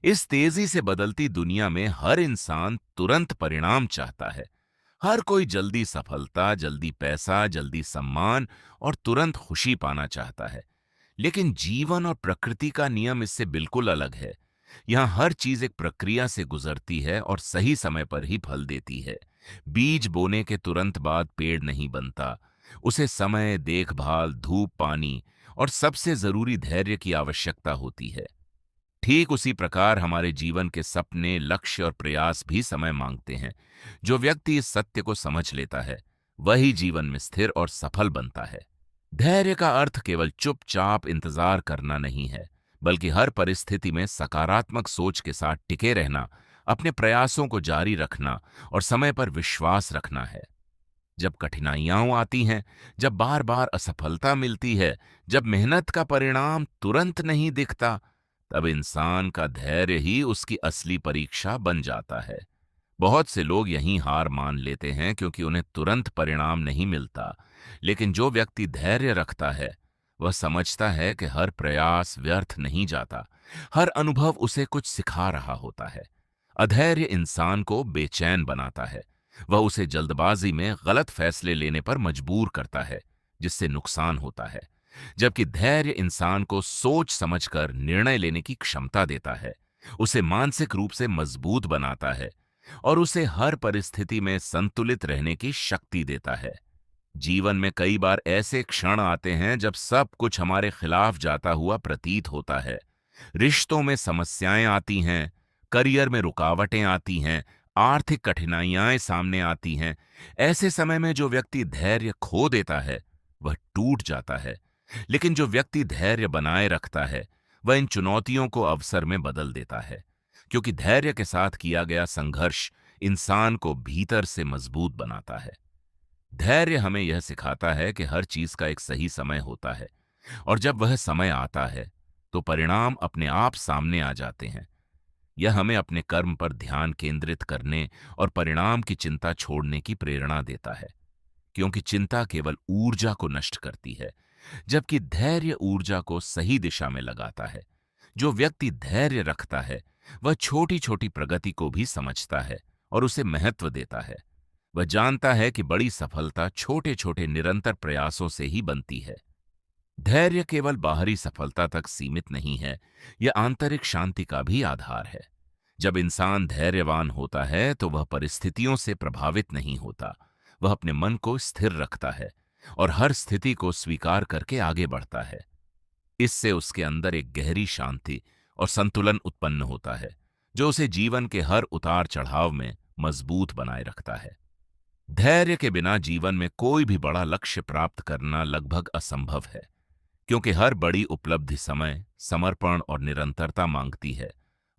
इस तेजी से बदलती दुनिया में हर इंसान तुरंत परिणाम चाहता है। हर कोई जल्दी सफलता, जल्दी पैसा, जल्दी सम्मान और तुरंत खुशी पाना चाहता है। लेकिन जीवन और प्रकृति का नियम इससे बिल्कुल अलग है। यहाँ हर चीज एक प्रक्रिया से गुजरती है और सही समय पर ही फल देती है। बीज बोने के तुरंत बाद पेड़ नहीं बनता। उसे समय, देखभाल, धूप, पानी और सबसे जरूरी धैर्य की आवश्यकता होती है। ठीक उसी प्रकार हमारे जीवन के सपने, लक्ष्य और प्रयास भी समय मांगते हैं। जो व्यक्ति इस सत्य को समझ लेता है, वही जीवन में स्थिर और सफल बनता है। धैर्य का अर्थ केवल चुपचाप इंतजार करना नहीं है, बल्कि हर परिस्थिति में सकारात्मक सोच के साथ टिके रहना, अपने प्रयासों को जारी रखना और समय पर विश्वास रखना है। जब कठिनाइयां आती हैं, जब बार बार असफलता मिलती है, जब मेहनत का परिणाम तुरंत नहीं दिखता, तब इंसान का धैर्य ही उसकी असली परीक्षा बन जाता है। बहुत से लोग यहीं हार मान लेते हैं क्योंकि उन्हें तुरंत परिणाम नहीं मिलता। लेकिन जो व्यक्ति धैर्य रखता है, वह समझता है कि हर प्रयास व्यर्थ नहीं जाता। हर अनुभव उसे कुछ सिखा रहा होता है। अधैर्य इंसान को बेचैन बनाता है। वह उसे जल्दबाजी में गलत फैसले लेने पर मजबूर करता है, जिससे नुकसान होता है। जबकि धैर्य इंसान को सोच समझकर निर्णय लेने की क्षमता देता है, उसे मानसिक रूप से मजबूत बनाता है और उसे हर परिस्थिति में संतुलित रहने की शक्ति देता है। जीवन में कई बार ऐसे क्षण आते हैं जब सब कुछ हमारे खिलाफ जाता हुआ प्रतीत होता है। रिश्तों में समस्याएं आती हैं, करियर में रुकावटें आती हैं, आर्थिक कठिनाइयां सामने आती हैं। ऐसे समय में जो व्यक्ति धैर्य खो देता है, वह टूट जाता है। लेकिन जो व्यक्ति धैर्य बनाए रखता है, वह इन चुनौतियों को अवसर में बदल देता है। क्योंकि धैर्य के साथ किया गया संघर्ष इंसान को भीतर से मजबूत बनाता है। धैर्य हमें यह सिखाता है कि हर चीज का एक सही समय होता है और जब वह समय आता है तो परिणाम अपने आप सामने आ जाते हैं। यह हमें अपने कर्म पर ध्यान केंद्रित करने और परिणाम की चिंता छोड़ने की प्रेरणा देता है, क्योंकि चिंता केवल ऊर्जा को नष्ट करती है, जबकि धैर्य ऊर्जा को सही दिशा में लगाता है। जो व्यक्ति धैर्य रखता है, वह छोटी छोटी प्रगति को भी समझता है और उसे महत्व देता है। वह जानता है कि बड़ी सफलता छोटे छोटे निरंतर प्रयासों से ही बनती है। धैर्य केवल बाहरी सफलता तक सीमित नहीं है, यह आंतरिक शांति का भी आधार है। जब इंसान धैर्यवान होता है तो वह परिस्थितियों से प्रभावित नहीं होता। वह अपने मन को स्थिर रखता है और हर स्थिति को स्वीकार करके आगे बढ़ता है। इससे उसके अंदर एक गहरी शांति और संतुलन उत्पन्न होता है, जो उसे जीवन के हर उतार चढ़ाव में मजबूत बनाए रखता है। धैर्य के बिना जीवन में कोई भी बड़ा लक्ष्य प्राप्त करना लगभग असंभव है, क्योंकि हर बड़ी उपलब्धि समय, समर्पण और निरंतरता मांगती है।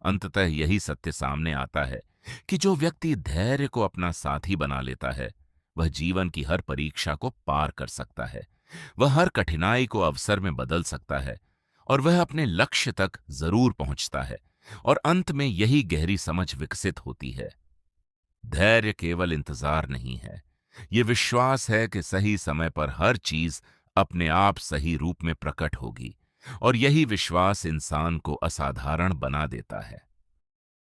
अंततः यही सत्य सामने आता है कि जो व्यक्ति धैर्य को अपना साथी बना लेता है, वह जीवन की हर परीक्षा को पार कर सकता है। वह हर कठिनाई को अवसर में बदल सकता है और वह अपने लक्ष्य तक जरूर पहुंचता है। और अंत में यही गहरी समझ विकसित होती है। धैर्य केवल इंतजार नहीं है, ये विश्वास है कि सही समय पर हर चीज अपने आप सही रूप में प्रकट होगी। और यही विश्वास इंसान को असाधारण बना देता है।